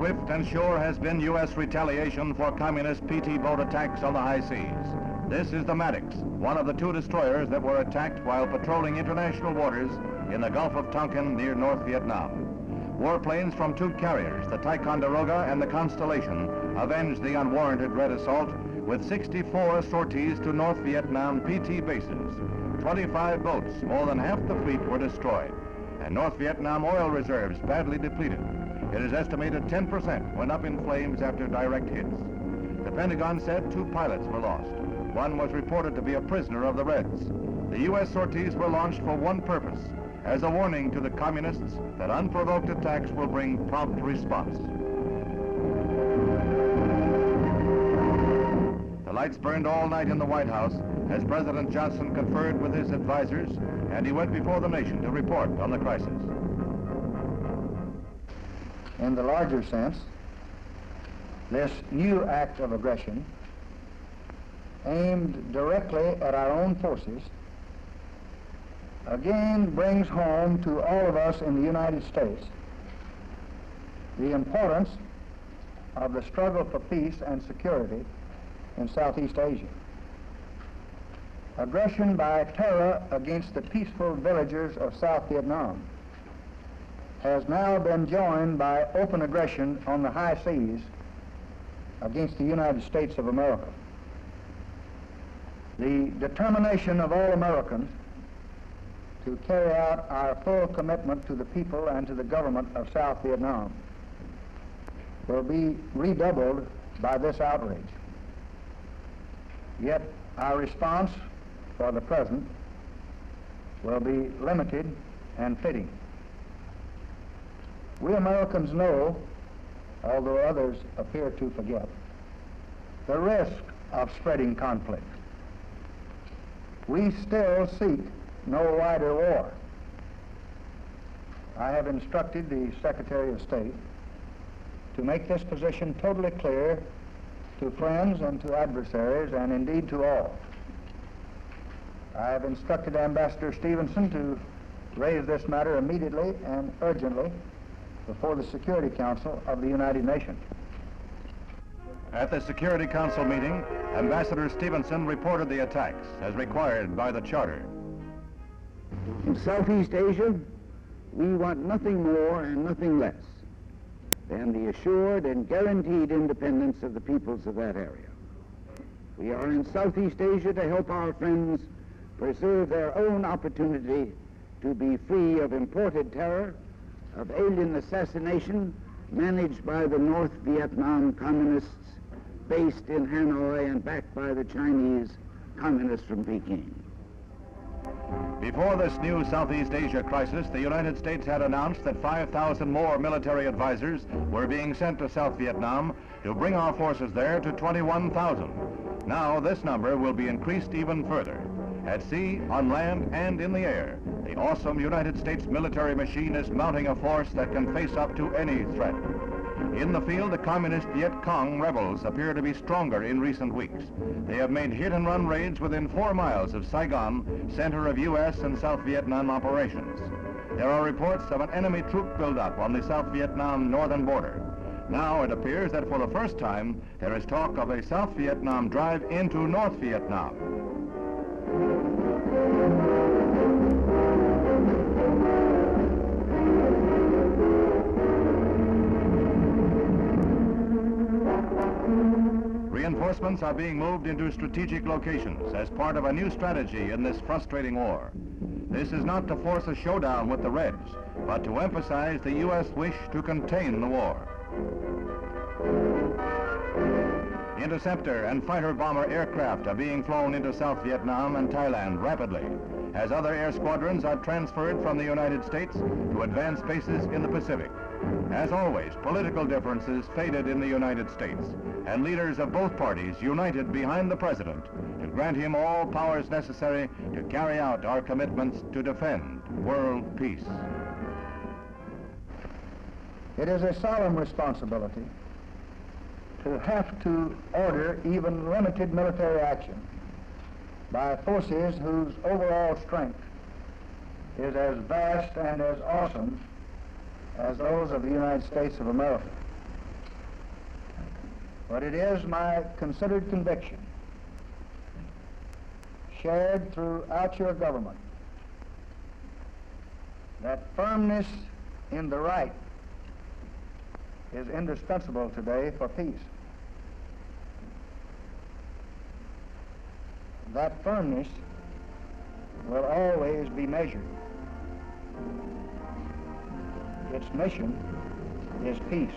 Swift and sure has been U.S. retaliation for communist PT boat attacks on the high seas. This is the Maddox, one of the two destroyers that were attacked while patrolling international waters in the Gulf of Tonkin near North Vietnam. Warplanes from two carriers, the Ticonderoga and the Constellation, avenged the unwarranted red assault with 64 sorties to North Vietnam PT bases. 25 boats, more than half the fleet, were destroyed, and North Vietnam oil reserves badly depleted. It is estimated 10% went up in flames after direct hits. The Pentagon said 2 pilots were lost. One was reported to be a prisoner of the Reds. The U.S. sorties were launched for one purpose, as a warning to the communists that unprovoked attacks will bring prompt response. The lights burned all night in the White House as President Johnson conferred with his advisors, and he went before the nation to report on the crisis. In the larger sense, this new act of aggression aimed directly at our own forces again brings home to all of us in the United States the importance of the struggle for peace and security in Southeast Asia. Aggression by terror against the peaceful villagers of South Vietnam has now been joined by open aggression on the high seas against the United States of America. The determination of all Americans to carry out our full commitment to the people and to the government of South Vietnam will be redoubled by this outrage. Yet our response for the present will be limited and fitting. We Americans know, although others appear to forget, the risk of spreading conflict. We still seek no wider war. I have instructed the Secretary of State to make this position totally clear to friends and to adversaries, and indeed to all. I have instructed Ambassador Stevenson to raise this matter immediately and urgently before the Security Council of the United Nations. At the Security Council meeting, Ambassador Stevenson reported the attacks as required by the Charter. In Southeast Asia, we want nothing more and nothing less than the assured and guaranteed independence of the peoples of that area. We are in Southeast Asia to help our friends preserve their own opportunity to be free of imported terror, of alien assassination managed by the North Vietnam communists based in Hanoi and backed by the Chinese communists from Peking. Before this new Southeast Asia crisis, the United States had announced that 5,000 more military advisors were being sent to South Vietnam to bring our forces there to 21,000. Now this number will be increased even further. At sea, on land, and in the air, the awesome United States military machine is mounting a force that can face up to any threat. In the field, the communist Viet Cong rebels appear to be stronger in recent weeks. They have made hit-and-run raids within 4 miles of Saigon, center of U.S. and South Vietnam operations. There are reports of an enemy troop buildup on the South Vietnam northern border. Now it appears that for the first time, there is talk of a South Vietnam drive into North Vietnam. Reinforcements are being moved into strategic locations as part of a new strategy in this frustrating war. This is not to force a showdown with the Reds, but to emphasize the U.S. wish to contain the war. Interceptor and fighter bomber aircraft are being flown into South Vietnam and Thailand rapidly, as other air squadrons are transferred from the United States to advanced bases in the Pacific. As always, political differences faded in the United States, and leaders of both parties united behind the president to grant him all powers necessary to carry out our commitments to defend world peace. It is a solemn responsibility to have to order even limited military action by forces whose overall strength is as vast and as awesome as those of the United States of America. But it is my considered conviction, shared throughout your government, that firmness in the right is indispensable today for peace. That firmness will always be measured. Its mission is peace.